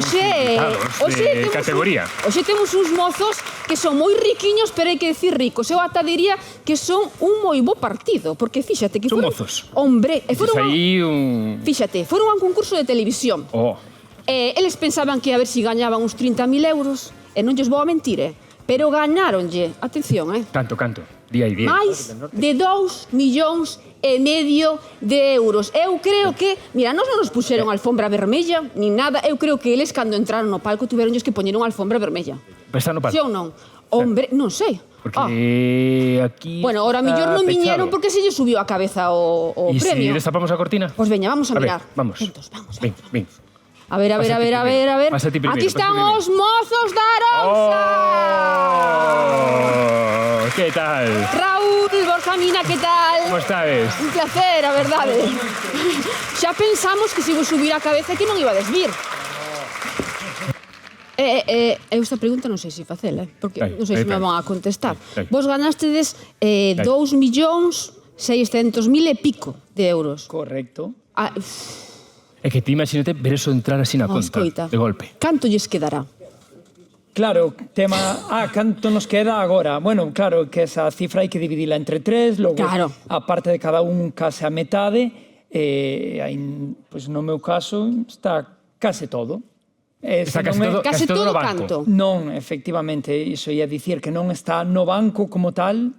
de categoría. Oxe temos uns mozos que son moi riquiños, pero hai que decir ricos. Eu ata diría que son un moi bo partido, porque fíxate que Son foron... mozos. Hombre, e foron... Aí un... Fíxate, foron a un concurso de televisión. Eles pensaban que a ver si gañaban uns 30.000 euros, e non lles vou a mentir, pero gañáronlle, atención, Canto? Día aí, día. máis de 2,5 millóns de euros. Eu creo que, mira, non nos puxeron alfombra vermella, ni nada, eu creo que eles cando entraron no palco tuveronlles que poñer unha alfombra vermella. Está no palco. Si ou non? Hombre, non sei. Porque aquí... Bueno, ahora millor non viñeron porque se lle subiu a cabeza o premio. E se destapamos a cortina? Pois veña, vamos a mirar. Vamos. Juntos, vamos. Ven. A ver. Aquí están os mozos da Arousa. Que tal? Raúl, Borja Mina, que tal? Como estades? Un placer, a verdade. Xa pensamos que se vos subir a cabeza que non ibades vir. Eu esta pregunta non sei se facela, porque non sei se me van a contestar. Vos ganastedes 2.600.000 e pico de euros. Correcto. É que ti imagínate ver eso entrar así na conta, de golpe. Canto lles quedará? Claro, tema... canto nos queda agora? Bueno, claro, que esa cifra hai que dividila entre tres, logo, a parte de cada un case a metade, pois no meu caso, está case todo. Está case todo no banco. Non, efectivamente, iso ia dicir que non está no banco como tal,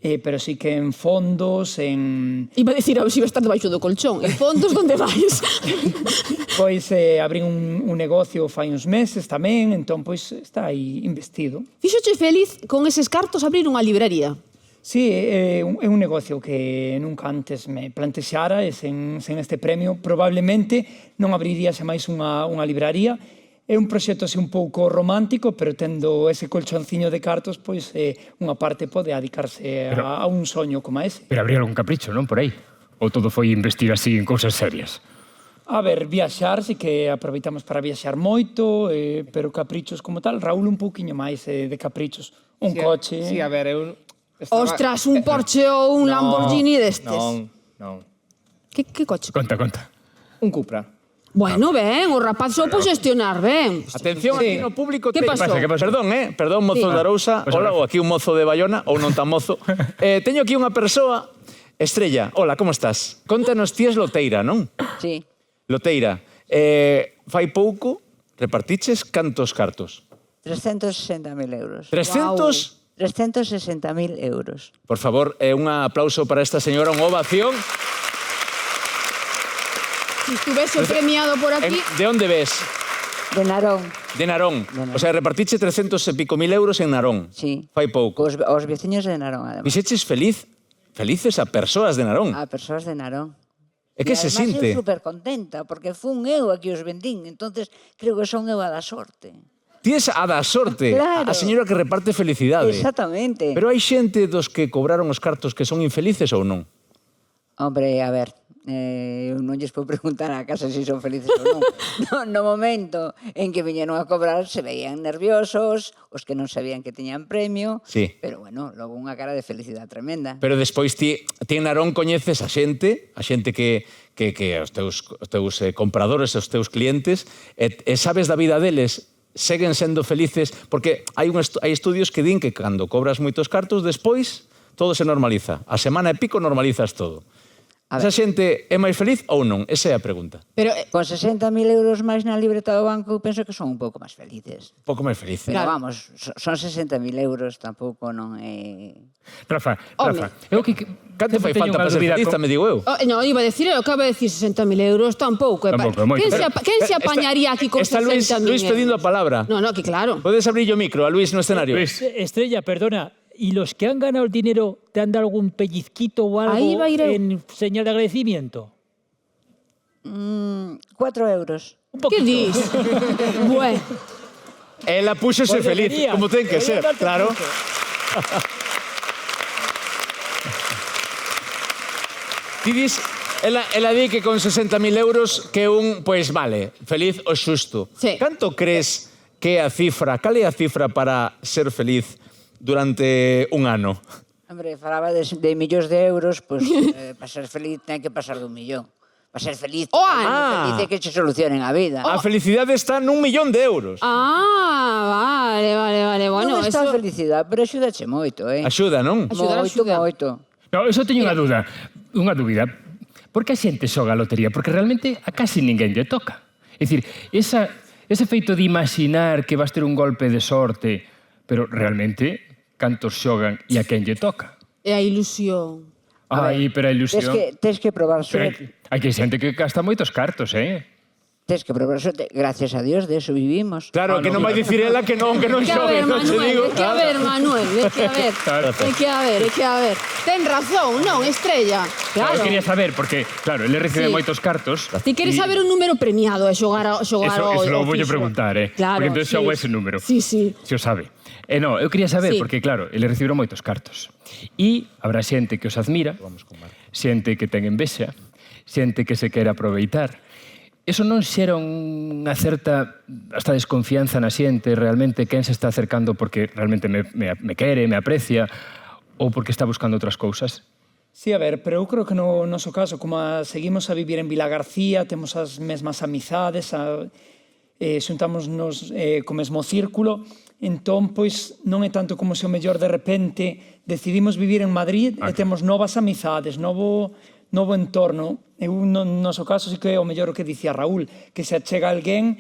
pero sí que en fondos, en... Iba a dicir, a ver se iba a estar debaixo do colchón. En fondos, onde vais? Pois abrín un negocio fai uns meses tamén, entón, pois, está aí investido. Fíxoche feliz con eses cartos abrir unha librería? Sí, é un negocio que nunca antes me plantexara e sen este premio probablemente non abriría xa máis unha libraría. É un proxecto así un pouco romántico, pero tendo ese colchonciño de cartos, pois unha parte pode adicarse a un soño como ese. Pero habría algún capricho, non, por aí? Ou todo foi investir así en cousas serias? A ver, viaxar, sí que aproveitamos para viaxar moito, pero caprichos como tal, Raúl un pouquiño máis de caprichos. Un coche... Sí, a ver, eu... Ostras, un Porsche ou un Lamborghini destes. Non. Que coche? Conta. Un Cupra. Bueno, ben, o rapaz soupo xestionar, ben. Atención, aquí no público... Que pasou? Perdón, mozos de Arousa. Hola, ou aquí un mozo de Bayona, ou non tan mozo. Teño aquí unha persoa, Estrella. Hola, como estás? Contanos, ti es loteira, non? Sí. Loteira. Fai pouco, repartiches cantos cartos? 360.000 euros. 360.000 euros. Por favor, un aplauso para esta señora, unha ovación. Si estuvese premiado por aquí... De onde ves? De Narón. De Narón. O sea, repartiche 300 e pico mil euros en Narón. Sí. Fai pouco. Os veciños de Narón, además. Fixeches felices a persoas de Narón. A persoas de Narón. É que se sinte. E además eu super contenta, porque fun eu a que os vendín, entonces creo que son eu a da sorte. Ti es a da sorte, a señora que reparte felicidade. Exactamente. Pero hai xente dos que cobraron os cartos que son infelices ou non? Hombre, a ver, eu non lles vou preguntar a casa se son felices ou non. No momento en que viñeron a cobrar se veían nerviosos, os que non sabían que teñan premio, pero bueno, logo unha cara de felicidade tremenda. Pero despois ti en Narón coñeces a xente que os teus compradores, os teus clientes, e sabes da vida deles, seguen sendo felices, porque hai estudios que din que cando cobras moitos cartos, despois todo se normaliza. A semana e pico normalizas todo. Esa xente é máis feliz ou non? Esa é a pregunta. Pero con 60.000 euros máis na libreta do banco, penso que son un pouco máis felices. Un pouco máis felices. Pero vamos, son 60.000 euros, tampouco non é... Rafa, canto fai falta para ser feliz, me digo eu? Non, iba a decir, eu acabo de decir 60.000 euros, tampouco. Quen se apañaría aquí con 60.000 euros? Está Luis pedindo a palabra. No, que claro. Podes abrir o micro a Luis no escenario. Estrella, perdona, ¿y los que han ganado el dinero te han dado algún pellizquito o algo en señal de agradecimiento? 4 euros. ¿Qué dis? Bueno. Ela púxose feliz, como ten que ser, claro. Ti dis, ela di que con 60.000 euros que pois vale, feliz o xusto. Canto crees que é a cifra, cal é a cifra para ser feliz durante un ano? Hombre, falaba de millóns de euros, pois para ser feliz ten que pasar de 1 millón. para ser feliz, O ano. feliz e que che solucionen a vida. A felicidade está n1.000.000 de euros. Vale. Bueno, Non está a eso... felicidade, pero axúdache moito, Axuda, non? Moito. No, eu só teño unha dúbida. Por que a xente xoga a lotería? Porque realmente a casi ninguén lle toca. É dicir, ese feito de imaginar que vas ter un golpe de sorte, pero realmente, cantos xogan e a quen lle toca? É a ilusión. Pero a ilusión... Tes que probar Pero suerte. hai xente que gasta moitos cartos, Tes que probar suerte. Gracias a Dios, de eso vivimos. Claro, que non vai dicir ela que non xogue, non che digo. É que a ver, Manuel, é que a ver. Ten razón, non, Estrella? Claro. Eu quería saber, porque, claro, ele recibe moitos cartos. Ti queres saber un número premiado e xogar ao Eso lo vou fijo. preguntar, Claro, porque entón xogo ese número. Sí. Se o sabe. No, eu quería saber, porque, claro, ele recibiron moitos cartos. E habrá xente que os admira, xente que ten envexa, xente que se quere aproveitar. Eso non xera unha certa hasta desconfianza na xente, realmente quen se está acercando porque realmente me quere, me aprecia, ou porque está buscando outras cousas? Sí, a ver, pero eu creo que no noso caso, como seguimos a vivir en Vila García, temos as mesmas amizades, xuntámonos co mesmo círculo, entón, pois, non é tanto como se o mellor de repente decidimos vivir en Madrid e temos novas amizades, novo entorno. Eu, no noso caso, sí que é o mellor o que dicía Raúl, que se achega alguén,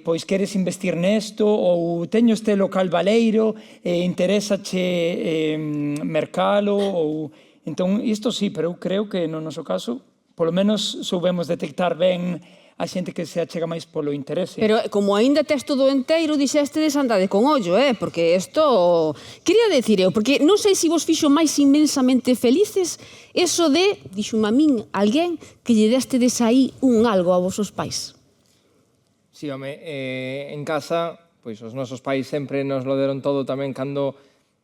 pois queres investir nesto, ou teño este local baleiro, interésache mercalo, ou... Entón, isto sí, pero eu creo que no noso caso, polo menos soubemos detectar ben a xente que se achega máis polo interese. Pero como aínda tes todo enteiro, dixeste desandade con ollo, porque isto... Quería decir eu, porque non sei se vos fixo máis inmensamente felices eso de, dixome a min, alguén que lle destedes aí un algo a vosos pais. Sí, home, en casa, pois os nosos pais sempre nos lo deron todo tamén cando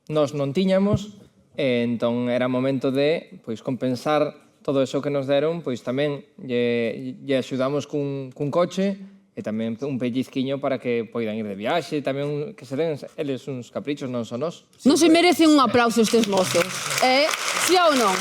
nos non tiñamos, entón era momento de pois compensar todo eso que nos deron, pois tamén lle axudamos cun coche e tamén un pellizquiño para que poidan ir de viaxe, tamén que se den eles uns caprichos, non son nós. Non se merecen un aplauso estes mozos, sí ou non?